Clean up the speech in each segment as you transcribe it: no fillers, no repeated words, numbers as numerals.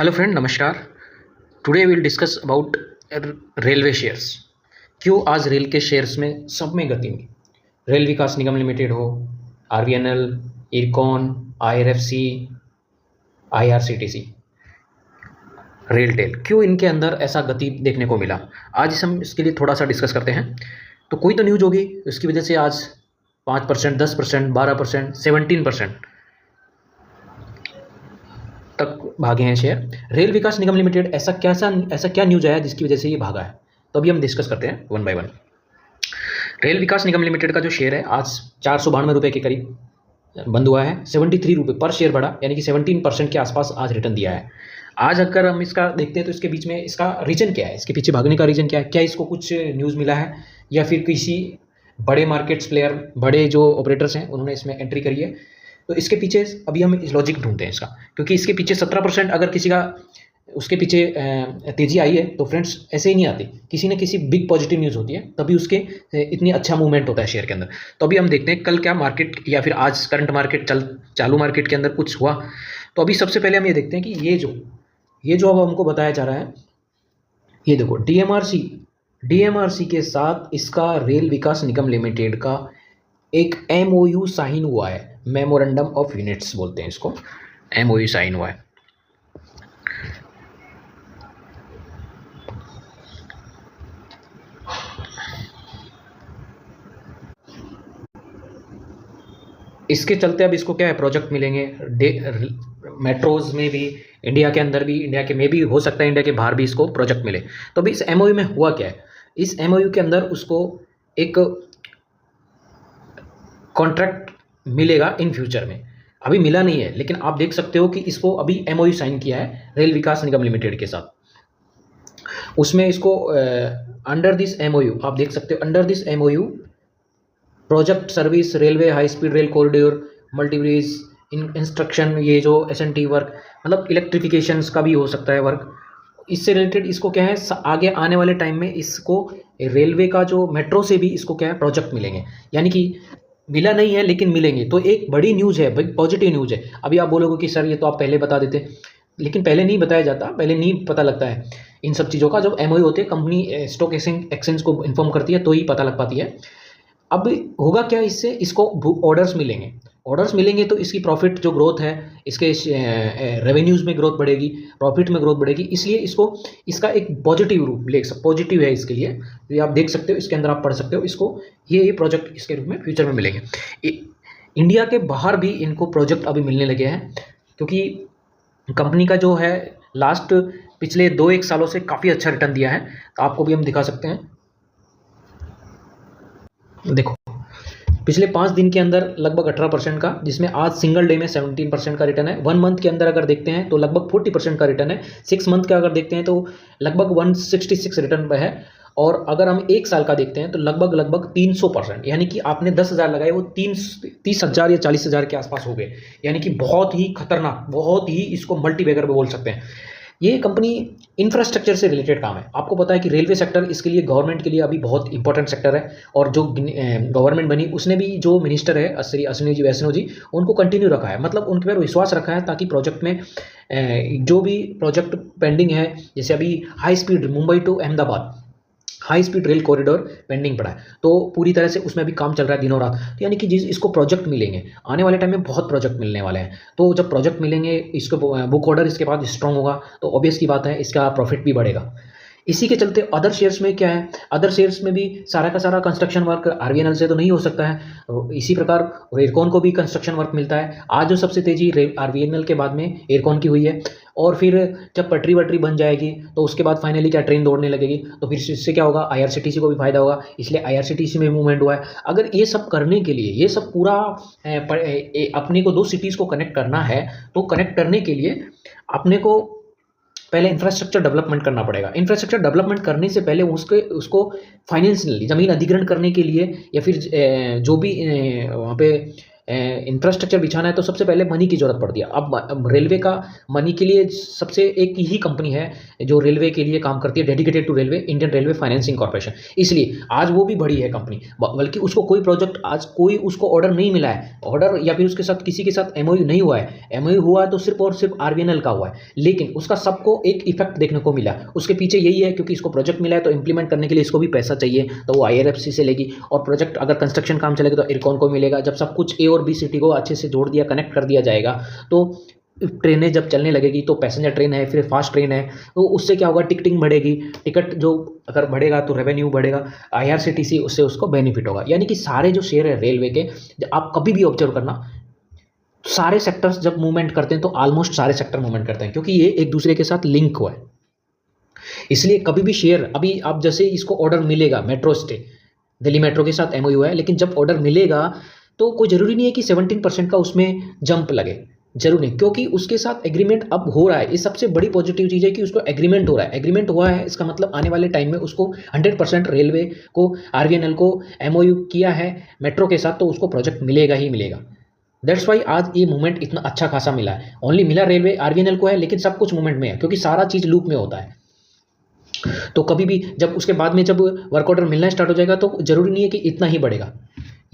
Hello friend, नमस्कार। Today will discuss about railway shares. क्यों आज रेल के शेयर्स में सब में गति में, रेल विकास निगम लिमिटेड हो, RVNL, IRCON, IRFC, IRCTC, RailTel, क्यों इनके अंदर ऐसा गति देखने को मिला। आज हम इसके लिए थोड़ा सा डिस्कस करते हैं। तो कोई तो न्यूज़ होगी, उसकी वजह से आज 5%, 10%, 12%, 17% तक भागे हैं शेयर। रेल विकास निगम लिमिटेड ऐसा क्या न्यूज आया जिसकी वजह से ये भागा है, तो अभी हम डिस्कस करते हैं one by one. Rail Vikas Nigam limited का जो शेयर है आज 492 रुपये के करीब बंद हुआ है। 73 रुपये पर शेयर बढ़ा, यानी कि 17% के आसपास आज रिटर्न दिया है। आज अगर हम इसका देखते हैं तो इसके बीच में इसका रीजन क्या है, इसके पीछे भागने का रीजन क्या है, क्या इसको कुछ न्यूज़ मिला है या फिर किसी बड़े मार्केट्स प्लेयर, बड़े जो ऑपरेटर्स हैं उन्होंने इसमें एंट्री करी है। तो इसके पीछे अभी हम लॉजिक ढूंढते हैं इसका, क्योंकि इसके पीछे 17% अगर किसी का उसके पीछे तेज़ी आई है तो फ्रेंड्स ऐसे ही नहीं आती, किसी न किसी बिग पॉजिटिव न्यूज़ होती है तभी उसके इतनी अच्छा मूवमेंट होता है शेयर के अंदर। तो अभी हम देखते हैं कल क्या मार्केट या फिर आज करंट मार्केट चालू मार्केट के अंदर कुछ हुआ। तो अभी सबसे पहले हम ये देखते हैं कि ये जो अब हमको बताया जा रहा है, ये देखो डीएमआरसी के साथ इसका रेल विकास निगम लिमिटेड का एक एमओयू साइन हुआ है। मेमोरेंडम ऑफ यूनिट्स बोलते हैं इसको, एमओयू साइन हुआ है। इसके चलते अब इसको क्या है, प्रोजेक्ट मिलेंगे मेट्रोज में भी, इंडिया के अंदर भी, इंडिया के में भी, हो सकता है इंडिया के बाहर भी इसको प्रोजेक्ट मिले। तो अभी इस एमओयू में हुआ क्या है, इस एमओयू के अंदर उसको एक कॉन्ट्रैक्ट मिलेगा इन फ्यूचर में। अभी मिला नहीं है, लेकिन आप देख सकते हो कि इसको अभी एमओयू साइन किया है रेल विकास निगम लिमिटेड के साथ। उसमें इसको अंडर दिस एमओयू आप देख सकते हो, under this MOU project service railway high speed rail corridor multibridge instruction, ये जो एसएनटी वर्क, मतलब इलेक्ट्रिफिकेशंस का भी हो सकता है वर्क। इससे रिलेटेड इसको क्या है, आगे आने वाले टाइम में इसको रेलवे का जो मेट्रो से भी इसको क्या है प्रोजेक्ट मिलेंगे, यानी कि मिला नहीं है लेकिन मिलेंगे। तो एक बड़ी न्यूज़ है, बड़ी पॉजिटिव न्यूज़ है। अभी आप बोलोगे कि सर ये तो आप पहले बता देते, लेकिन पहले नहीं बताया जाता, पहले नहीं पता लगता है इन सब चीज़ों का। जब एमओयू होते हैं, कंपनी स्टॉक एक्सचेंज को इन्फॉर्म करती है तो ही पता लग पाती है। अब होगा क्या, इससे इसको ऑर्डर्स मिलेंगे तो इसकी प्रॉफिट जो ग्रोथ है, इसके रेवेन्यूज़ में ग्रोथ बढ़ेगी, प्रॉफिट में ग्रोथ बढ़ेगी। इसलिए इसका एक पॉजिटिव रूप पॉजिटिव है इसके लिए। तो ये आप देख सकते हो, इसके अंदर आप पढ़ सकते हो इसको, ये प्रोजेक्ट इसके रूप में फ्यूचर में मिलेंगे। इंडिया के बाहर भी इनको प्रोजेक्ट अभी मिलने लगे हैं, क्योंकि कंपनी का जो है लास्ट पिछले 2-1 सालों से काफ़ी अच्छा रिटर्न दिया है। तो आपको भी हम दिखा सकते हैं, देखो पिछले 5 दिन के अंदर लगभग 18% का, जिसमें आज सिंगल डे में 17% का रिटर्न है। 1 मंथ के अंदर अगर देखते हैं तो लगभग 40% का रिटर्न है। 6 मंथ का अगर देखते हैं तो लगभग 166 रिटर्न पे है। और अगर हम 1 साल का देखते हैं तो लगभग 300%, यानी कि आपने 10,000 लगाए वो 30,000 या 40,000 के आसपास हो गए, यानी कि बहुत ही खतरनाक, बहुत ही इसको मल्टीबैगर पे बोल सकते हैं। ये कंपनी इंफ्रास्ट्रक्चर से रिलेटेड काम है। आपको पता है कि रेलवे सेक्टर इसके लिए गवर्नमेंट के लिए अभी बहुत इंपॉर्टेंट सेक्टर है, और जो गवर्नमेंट बनी उसने भी जो मिनिस्टर है श्री अश्विनी जी वैष्णव जी, उनको कंटिन्यू रखा है, मतलब उनके पर विश्वास रखा है, ताकि प्रोजेक्ट में जो भी प्रोजेक्ट पेंडिंग है, जैसे अभी high speed Mumbai to Ahmedabad high speed rail corridor pending पड़ा है, तो पूरी तरह से उसमें भी काम चल रहा है दिनों रात। तो यानी कि इसको प्रोजेक्ट मिलेंगे, आने वाले टाइम में बहुत प्रोजेक्ट मिलने वाले हैं। तो जब प्रोजेक्ट मिलेंगे, इसको बुक ऑर्डर इसके बाद स्ट्रॉन्ग होगा, तो ऑब्वियस की बात है इसका प्रॉफिट भी बढ़ेगा। इसी के चलते अदर शेयर्स में क्या है, अदर शेयर्स में भी सारा का सारा कंस्ट्रक्शन वर्क आरवीएनएल से तो नहीं हो सकता है। इसी प्रकार एयरकॉन को भी कंस्ट्रक्शन वर्क मिलता है। आज जो सबसे तेज़ी आरवीएनएल के बाद में एयरकॉन की हुई है, और फिर जब पटरी वटरी बन जाएगी तो उसके बाद फाइनली क्या ट्रेन दौड़ने लगेगी, तो फिर इससे क्या होगा, आईआरसीटीसी को भी फायदा होगा। इसलिए आईआरसीटीसी में मूवमेंट हुआ है। अगर ये सब करने के लिए, ये सब पूरा अपने को 2 सिटीज़ को कनेक्ट करना है, तो कनेक्ट करने के लिए अपने को पहले इंफ्रास्ट्रक्चर डेवलपमेंट करना पड़ेगा। इंफ्रास्ट्रक्चर डेवलपमेंट करने से पहले उसको फाइनेंशियली ज़मीन अधिग्रहण करने के लिए, या फिर जो भी वहाँ पे इंफ्रास्ट्रक्चर बिछाना है तो सबसे पहले मनी की ज़रूरत पड़ती है। अब रेलवे का मनी के लिए सबसे एक ही कंपनी है जो रेलवे के लिए काम करती है, dedicated to railway, Indian railway financing corporation. इसलिए आज वो भी बड़ी है कंपनी, बल्कि उसको कोई प्रोजेक्ट, आज कोई उसको ऑर्डर नहीं मिला है, ऑर्डर या फिर उसके साथ किसी के साथ एमओयू नहीं हुआ है। एमओयू हुआ है तो सिर्फ और सिर्फ आरवीएनएल का हुआ है, लेकिन उसका सबको एक इफेक्ट देखने को मिला। उसके पीछे यही है क्योंकि इसको प्रोजेक्ट मिला है तो इंप्लीमेंट करने के लिए इसको भी पैसा चाहिए, तो वो आईआरएफसी से लेगी। और प्रोजेक्ट अगर कंस्ट्रक्शन काम चलेगा तो इरकॉन को मिलेगा। जब सब कुछ ए और बी सिटी को अच्छे से जोड़ दिया, कनेक्ट कर दिया जाएगा, तो ट्रेनें जब चलने लगेगी तो पैसेंजर ट्रेन है, फिर फास्ट ट्रेन है, तो उससे क्या होगा, टिकटिंग बढ़ेगी। टिकट जो अगर बढ़ेगा तो रेवेन्यू बढ़ेगा, आईआरसीटीसी उससे उसको बेनिफिट होगा। यानी कि सारे जो शेयर है रेलवे के, आप कभी भी ऑब्जर्व करना, सारे सेक्टर्स जब मूवमेंट करते हैं तो ऑलमोस्ट सारे सेक्टर मूवमेंट करते हैं, क्योंकि ये एक दूसरे के साथ लिंक हुआ है। इसलिए कभी भी शेयर, अभी आप जैसे इसको ऑर्डर मिलेगा, मेट्रो स्टे दिल्ली मेट्रो के साथ एमओयू है, लेकिन जब ऑर्डर मिलेगा तो कोई ज़रूरी नहीं है कि 17% का उसमें जंप लगे, जरूर नहीं, क्योंकि उसके साथ एग्रीमेंट अब हो रहा है। ये सबसे बड़ी पॉजिटिव चीज़ है कि उसको एग्रीमेंट हो रहा है। एग्रीमेंट हुआ है, इसका मतलब आने वाले टाइम में उसको 100% रेलवे को, आरवीएनएल को एमओयू किया है मेट्रो के साथ, तो उसको प्रोजेक्ट मिलेगा ही मिलेगा। दैट्स वाई आज ये मूवमेंट इतना अच्छा खासा मिला है। ओनली मिला रेलवे आरवीएनएल को है, लेकिन सब कुछ मूवमेंट में है, क्योंकि सारा चीज़ लूप में होता है। तो कभी भी जब उसके बाद में जब वर्क ऑर्डर मिलना स्टार्ट हो जाएगा तो ज़रूरी नहीं है कि इतना ही बढ़ेगा।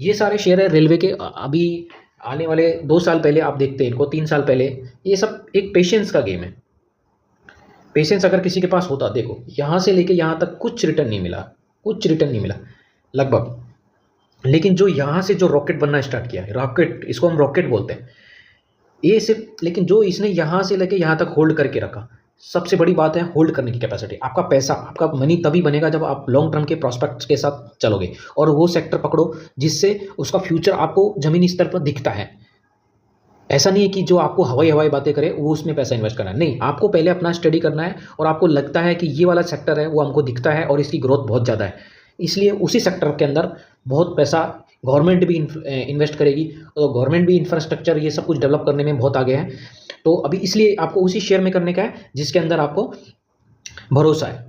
ये सारे शेयर है रेलवे के। अभी आने वाले 2 साल पहले आप देखते हैं इनको, 3 साल पहले, ये सब एक पेशेंस का गेम है। पेशेंस अगर किसी के पास होता, देखो यहाँ से लेके यहाँ तक कुछ रिटर्न नहीं मिला, कुछ रिटर्न नहीं मिला लगभग। लेकिन जो यहाँ से जो रॉकेट बनना स्टार्ट किया है, रॉकेट, इसको हम रॉकेट बोलते हैं, ये सिर्फ, लेकिन जो इसने यहाँ से लेके यहाँ तक होल्ड करके रखा, सबसे बड़ी बात है होल्ड करने की कैपेसिटी। आपका पैसा, आपका मनी तभी बनेगा जब आप लॉन्ग टर्म के प्रोस्पेक्ट्स के साथ चलोगे और वो सेक्टर पकड़ो जिससे उसका फ्यूचर आपको ज़मीनी स्तर पर दिखता है। ऐसा नहीं है कि जो आपको हवाई हवाई बातें करे वो उसमें पैसा इन्वेस्ट करना है, नहीं, आपको पहले अपना स्टडी करना है और आपको लगता है कि ये वाला सेक्टर है वो हमको दिखता है और इसकी ग्रोथ बहुत ज़्यादा है, इसलिए उसी सेक्टर के अंदर बहुत पैसा गवर्नमेंट भी इन्वेस्ट करेगी। और गवर्नमेंट भी इंफ्रास्ट्रक्चर ये सब कुछ डेवलप करने में बहुत आगे है। तो अभी इसलिए आपको उसी शेयर में करने का है जिसके अंदर आपको भरोसा है।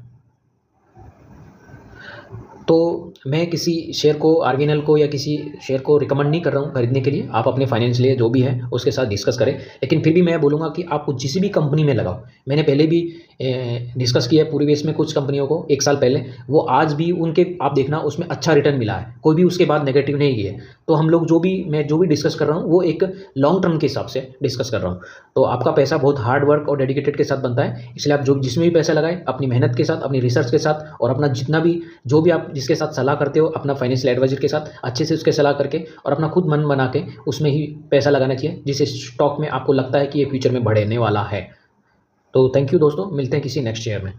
तो मैं किसी शेयर को, आरवीएनएल को या किसी शेयर को रिकमेंड नहीं कर रहा हूँ खरीदने के लिए। आप अपने फाइनेंस लिए जो भी है उसके साथ डिस्कस करें, लेकिन फिर भी मैं बोलूँगा कि आप जिस भी कंपनी में लगाओ। मैंने पहले भी डिस्कस किया है पूरी बेस में कुछ कंपनियों को 1 साल पहले, वो आज भी उनके आप देखना उसमें अच्छा रिटर्न मिला है, कोई भी उसके बाद नेगेटिव नहीं गई है। तो हम लोग मैं जो भी डिस्कस कर रहा हूँ वो एक लॉन्ग टर्म के हिसाब से डिस्कस कर रहा हूँ। तो आपका पैसा बहुत हार्ड वर्क और डेडिकेटेड के साथ बनता है, इसलिए आप जिसमें भी पैसा लगाएं अपनी मेहनत के साथ, अपनी रिसर्च के साथ, और अपना जितना भी जो भी आप जिसके साथ सलाह करते हो अपना फाइनेंशियल एडवाइजर के साथ अच्छे से उसके सलाह करके और अपना खुद मन बना के उसमें ही पैसा लगाना चाहिए, जिस स्टॉक में आपको लगता है कि ये फ्यूचर में बढ़ने वाला है। तो थैंक यू दोस्तों, मिलते हैं किसी नेक्स्ट शेयर में।